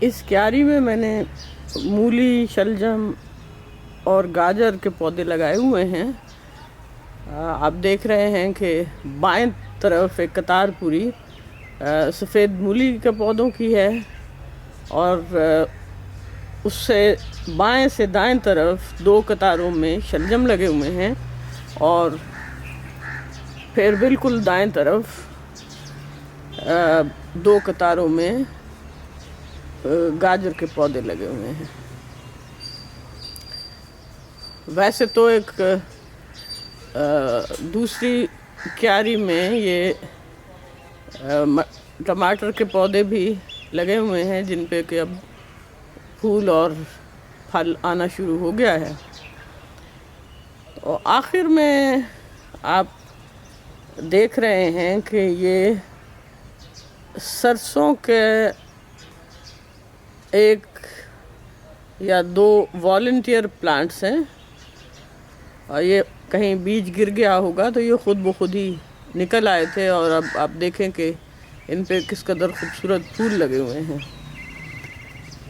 इस क्यारी में मैंने मूली, शलजम और गाजर के पौधे लगाए हुए हैं। आप देख रहे हैं कि बाएं तरफ एक कतार पूरी सफ़ेद मूली के पौधों की है और उससे बाएं से दाएं तरफ 2 कतारों में शलजम लगे हुए हैं और फिर बिल्कुल दाएं तरफ 2 कतारों में गाजर के पौधे लगे हुए हैं। वैसे तो एक दूसरी क्यारी में ये टमाटर के पौधे भी लगे हुए हैं जिन पे कि अब फूल और फल आना शुरू हो गया है। और आखिर में आप देख रहे हैं कि ये सरसों के 1 या 2 वॉलंटियर प्लांट्स हैं और ये कहीं बीज गिर गया होगा तो ये खुद ब खुद ही निकल आए थे और अब आप देखें कि इन पे किस कदर खूबसूरत फूल लगे हुए हैं।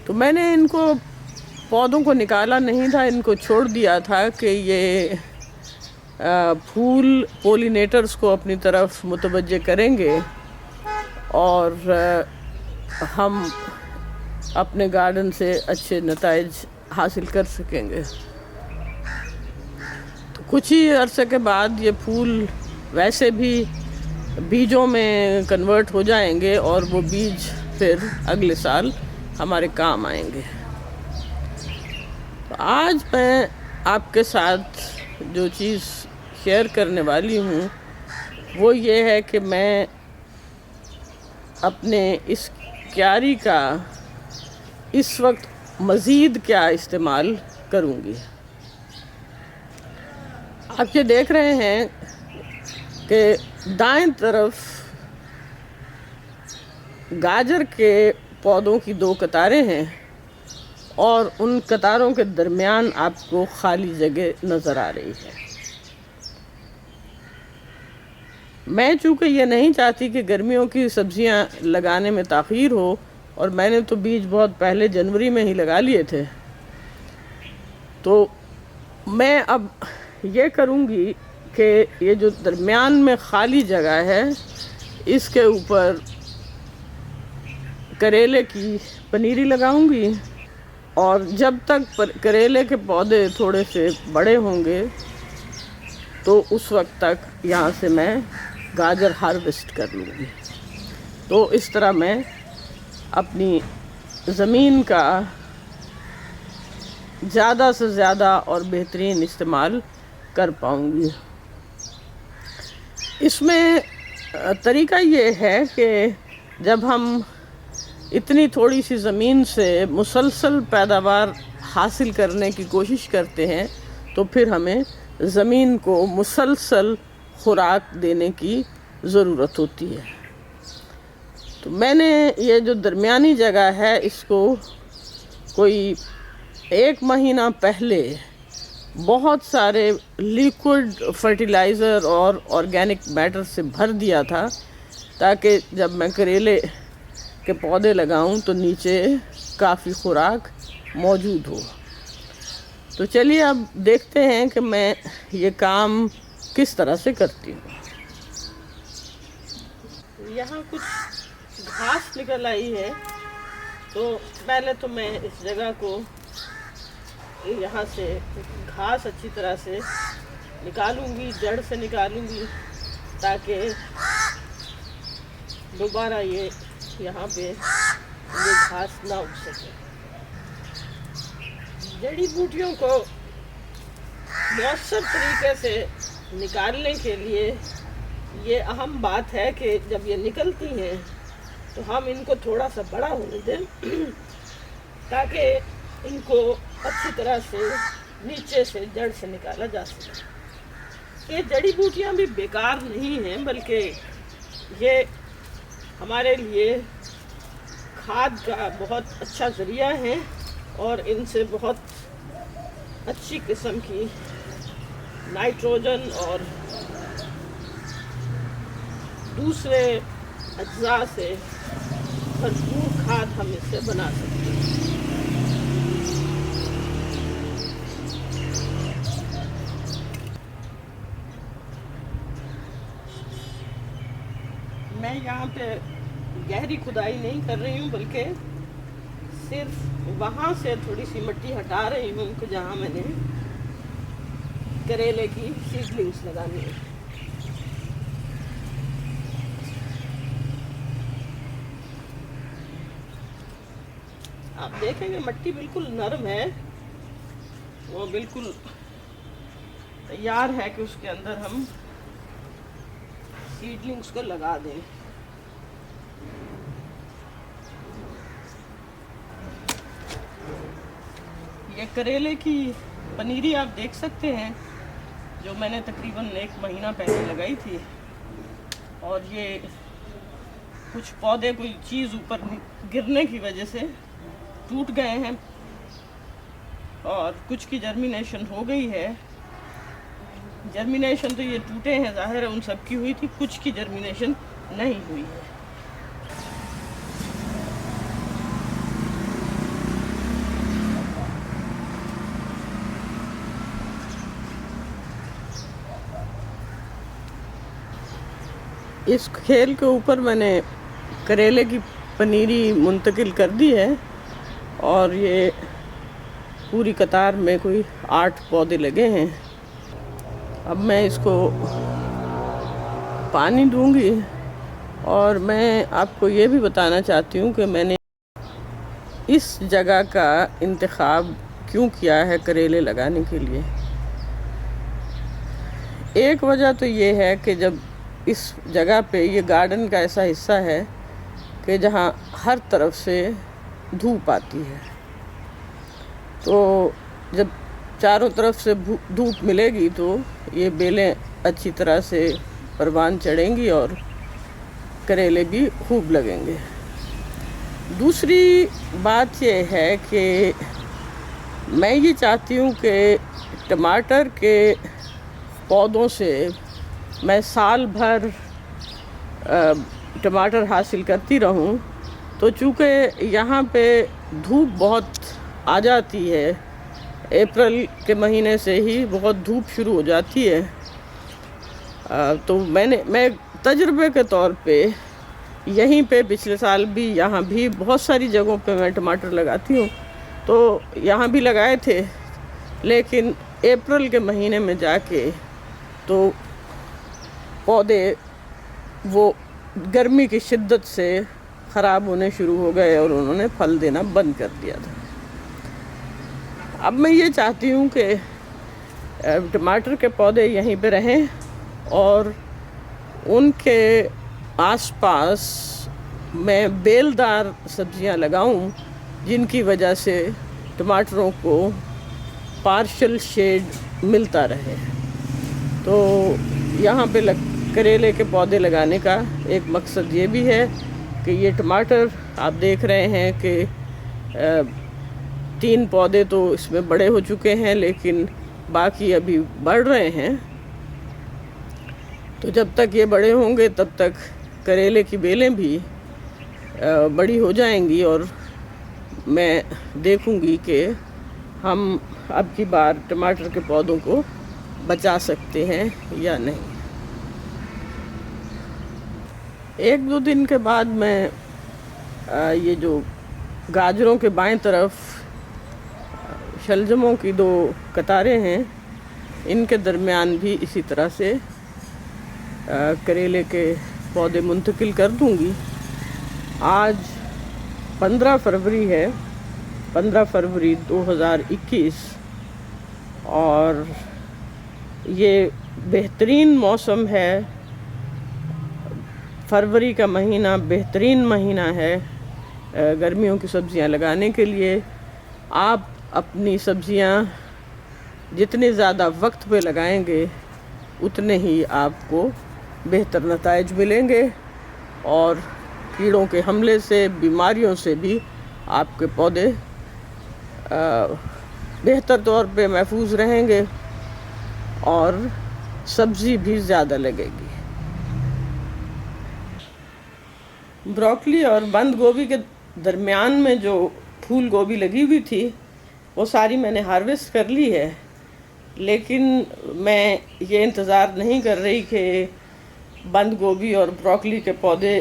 तो मैंने इनको पौधों को निकाला नहीं था, इनको छोड़ दिया था कि ये फूल पोलिनेटर्स को अपनी तरफ मुतवज्जे करेंगे और हम अपने गार्डन से अच्छे नताइज हासिल कर सकेंगे। तो कुछ ही अरसे के बाद ये फूल वैसे भी बीजों में कन्वर्ट हो जाएंगे और वो बीज फिर अगले साल हमारे काम आएंगे। तो आज मैं आपके साथ जो चीज़ शेयर करने वाली हूँ वो ये है कि मैं अपने इस क्यारी का इस वक्त मज़ीद क्या इस्तेमाल करूँगी। आप ये देख रहे हैं कि दाएं तरफ गाजर के पौधों की 2 कतारें हैं और उन कतारों के दरमियान आपको खाली जगह नज़र आ रही है। मैं चूँकि ये नहीं चाहती कि गर्मियों की सब्जियां लगाने में ताख़ीर हो और मैंने तो बीज बहुत पहले जनवरी में ही लगा लिए थे, तो मैं अब ये करूँगी कि ये जो दरमियान में खाली जगह है इसके ऊपर करेले की पनीरी लगाऊंगी और जब तक करेले के पौधे थोड़े से बड़े होंगे तो उस वक्त तक यहाँ से मैं गाजर हार्वेस्ट कर लूँगी। तो इस तरह मैं अपनी ज़मीन का ज़्यादा से ज़्यादा और बेहतरीन इस्तेमाल कर पाऊँगी। इसमें तरीका ये है कि जब हम इतनी थोड़ी सी ज़मीन से मुसलसल पैदावार हासिल करने की कोशिश करते हैं तो फिर हमें ज़मीन को मुसलसल खुराक देने की ज़रूरत होती है। तो मैंने ये जो दरमियानी जगह है इसको कोई 1 महीना पहले बहुत सारे लिक्विड फर्टिलाइज़र और ऑर्गेनिक मैटर से भर दिया था ताकि जब मैं करेले के पौधे लगाऊं तो नीचे काफ़ी खुराक मौजूद हो। तो चलिए अब देखते हैं कि मैं ये काम किस तरह से करती हूँ। यहाँ कुछ घास निकल आई है तो पहले तो मैं इस जगह को यहाँ से घास अच्छी तरह से निकालूंगी, जड़ से निकालूंगी ताकि दोबारा ये यहाँ पे ये घास ना उग सके। जड़ी बूटियों को मौसर तरीके से निकालने के लिए ये अहम बात है कि जब ये निकलती हैं तो हम इनको थोड़ा सा बड़ा होने दें ताकि इनको अच्छी तरह से नीचे से जड़ से निकाला जा सके। ये जड़ी बूटियाँ भी बेकार नहीं हैं बल्कि ये हमारे लिए खाद का बहुत अच्छा ज़रिया है और इनसे बहुत अच्छी किस्म की नाइट्रोजन और दूसरे अज्जा से भरपूर खाद हम इससे बना सकते हैं। मैं यहाँ पे गहरी खुदाई नहीं कर रही हूँ, बल्कि सिर्फ वहाँ से थोड़ी सी मिट्टी हटा रही हूँ कि जहाँ मैंने करेले की सीडलिंग्स लगानी है। आप देखेंगे मिट्टी बिल्कुल नरम है, वो बिल्कुल तैयार है कि उसके अंदर हम सीडलिंग्स को लगा दें। ये करेले की पनीरी आप देख सकते हैं, जो मैंने तकरीबन 1 महीना पहले लगाई थी, और ये कुछ पौधे कोई चीज़ ऊपर गिरने की वजह से टूट गए हैं, और कुछ की जर्मिनेशन हो गई है। जर्मिनेशन तो ये टूटे हैं, जाहिर है उन सब की हुई थी, कुछ की जर्मिनेशन नहीं हुई है। इस खेल के ऊपर मैंने करेले की पनीरी मुंतकिल कर दी है, और ये पूरी कतार में कोई 8 पौधे लगे हैं। अब मैं इसको पानी दूंगी, और मैं आपको ये भी बताना चाहती हूँ कि मैंने इस जगह का इंतखाब क्यों किया है करेले लगाने के लिए। एक वजह तो ये है कि जब इस जगह पे, ये गार्डन का ऐसा हिस्सा है कि जहाँ हर तरफ से धूप आती है, तो जब चारों तरफ से धूप मिलेगी तो ये बेलें अच्छी तरह से परवान चढ़ेंगी और करेले भी खूब लगेंगे। दूसरी बात ये है कि मैं ये चाहती हूँ कि टमाटर के पौधों से मैं साल भर टमाटर हासिल करती रहूं। तो चूँकि यहाँ पे धूप बहुत आ जाती है, अप्रैल के महीने से ही बहुत धूप शुरू हो जाती है, तो मैं तजुर्बे के तौर पे यहीं पे पिछले साल भी, यहाँ भी बहुत सारी जगहों पे मैं टमाटर लगाती हूँ, तो यहाँ भी लगाए थे, लेकिन अप्रैल के महीने में जाके तो पौधे वो गर्मी की शिद्दत से ख़राब होने शुरू हो गए और उन्होंने फल देना बंद कर दिया था। अब मैं ये चाहती हूँ कि टमाटर के पौधे यहीं पे रहें और उनके आसपास मैं बेलदार सब्जियां लगाऊं, जिनकी वजह से टमाटरों को पार्शल शेड मिलता रहे। तो यहाँ पे करेले के पौधे लगाने का एक मकसद ये भी है कि ये टमाटर आप देख रहे हैं कि 3 पौधे तो इसमें बड़े हो चुके हैं, लेकिन बाकी अभी बढ़ रहे हैं। तो जब तक ये बड़े होंगे तब तक करेले की बेलें भी बड़ी हो जाएंगी, और मैं देखूंगी कि हम अब की बार टमाटर के पौधों को बचा सकते हैं या नहीं। 1-2 दिन के बाद मैं ये जो गाजरों के बाएं तरफ शलजमों की 2 कतारें हैं, इनके दरमियान भी इसी तरह से करेले के पौधे मुंतकिल कर दूंगी। आज 15 फरवरी है, 15 फरवरी 2021, और ये बेहतरीन मौसम है। फरवरी का महीना बेहतरीन महीना है गर्मियों की सब्ज़ियां लगाने के लिए। आप अपनी सब्ज़ियां जितने ज़्यादा वक्त पे लगाएंगे उतने ही आपको बेहतर नताइज मिलेंगे, और कीड़ों के हमले से, बीमारियों से भी आपके पौधे बेहतर तौर पे महफूज रहेंगे और सब्ज़ी भी ज़्यादा लगेगी। ब्रोकली और बंद गोभी के दरमियान में जो फूल गोभी लगी हुई थी वो सारी मैंने हार्वेस्ट कर ली है, लेकिन मैं ये इंतज़ार नहीं कर रही कि बंद गोभी और ब्रोकली के पौधे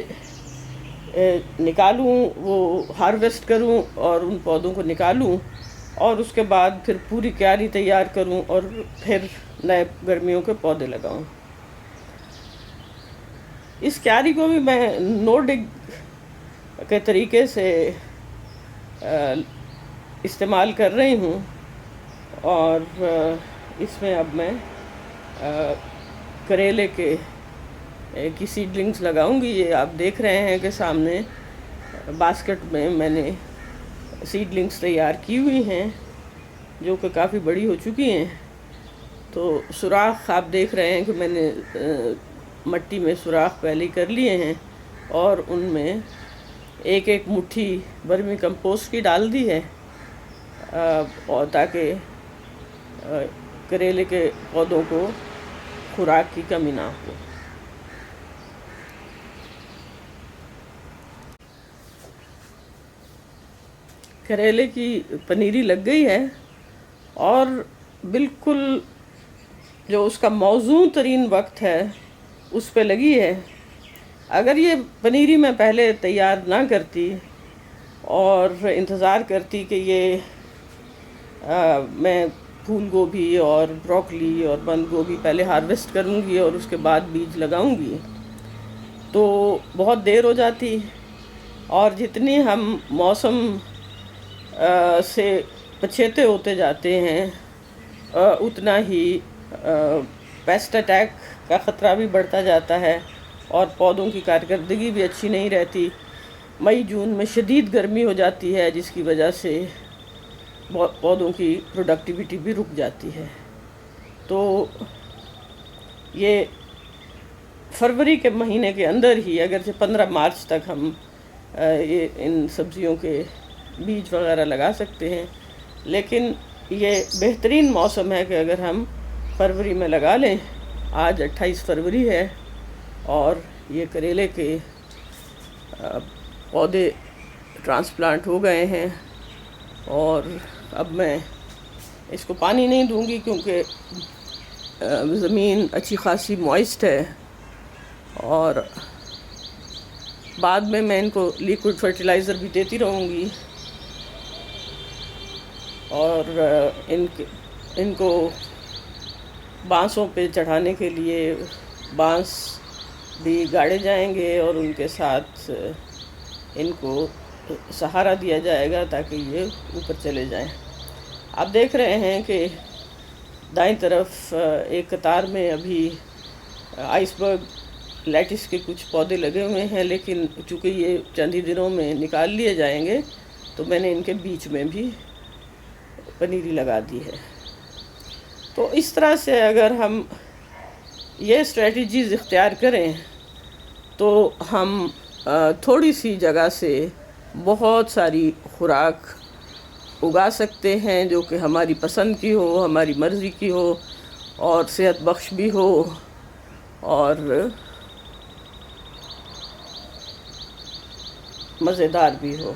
निकालूं, वो हार्वेस्ट करूं और उन पौधों को निकालूं और उसके बाद फिर पूरी क्यारी तैयार करूं और फिर नए गर्मियों के पौधे लगाऊं। इस क्यारी को भी मैं नो डिग के तरीके से इस्तेमाल कर रही हूँ और इसमें अब मैं करेले के की सीडलिंग्स लगाऊंगी। ये आप देख रहे हैं कि सामने बास्केट में मैंने सीडलिंग्स तैयार की हुई हैं जो कि काफ़ी बड़ी हो चुकी हैं। तो सुराख आप देख रहे हैं कि मैंने मट्टी में सुराख पहले ही कर लिए हैं और उनमें एक एक मुट्ठी वर्मी कंपोस्ट की डाल दी है और ताकि करेले के पौधों को खुराक की कमी ना हो। करेले की पनीरी लग गई है और बिल्कुल जो उसका मौजूद तरीन वक्त है उस पे लगी है। अगर ये पनीरी मैं पहले तैयार ना करती और इंतज़ार करती कि ये मैं फूल गोभी और ब्रोकली और बंद गोभी पहले हार्वेस्ट करूँगी और उसके बाद बीज लगाऊँगी तो बहुत देर हो जाती और जितनी हम मौसम से पछेते होते जाते हैं उतना ही पेस्ट अटैक का ख़तरा भी बढ़ता जाता है और पौधों की कारकर्दगी भी अच्छी नहीं रहती। मई जून में शदीद गर्मी हो जाती है जिसकी वजह से पौधों की प्रोडक्टिविटी भी रुक जाती है। तो ये फरवरी के महीने के अंदर ही अगर से 15 मार्च तक हम ये इन सब्ज़ियों के बीज वगैरह लगा सकते हैं, लेकिन ये बेहतरीन मौसम है कि अगर हम फरवरी में लगा लें। आज 28 फरवरी है और ये करेले के पौधे ट्रांसप्लांट हो गए हैं और अब मैं इसको पानी नहीं दूंगी क्योंकि ज़मीन अच्छी खासी मॉइस्ट है और बाद में मैं इनको लिक्विड फर्टिलाइज़र भी देती रहूँगी और इनको बांसों पे चढ़ाने के लिए बांस भी गाड़े जाएंगे और उनके साथ इनको सहारा दिया जाएगा ताकि ये ऊपर चले जाएं। आप देख रहे हैं कि दाईं तरफ एक कतार में अभी आइसबर्ग लेटिस के कुछ पौधे लगे हुए हैं, लेकिन चूँकि ये चंद ही दिनों में निकाल लिए जाएंगे तो मैंने इनके बीच में भी पनीरी लगा दी है। तो इस तरह से अगर हम ये स्ट्रेटजीज़ इख्तियार करें तो हम थोड़ी सी जगह से बहुत सारी खुराक उगा सकते हैं जो कि हमारी पसंद की हो, हमारी मर्ज़ी की हो और सेहत बख्श भी हो और मज़ेदार भी हो।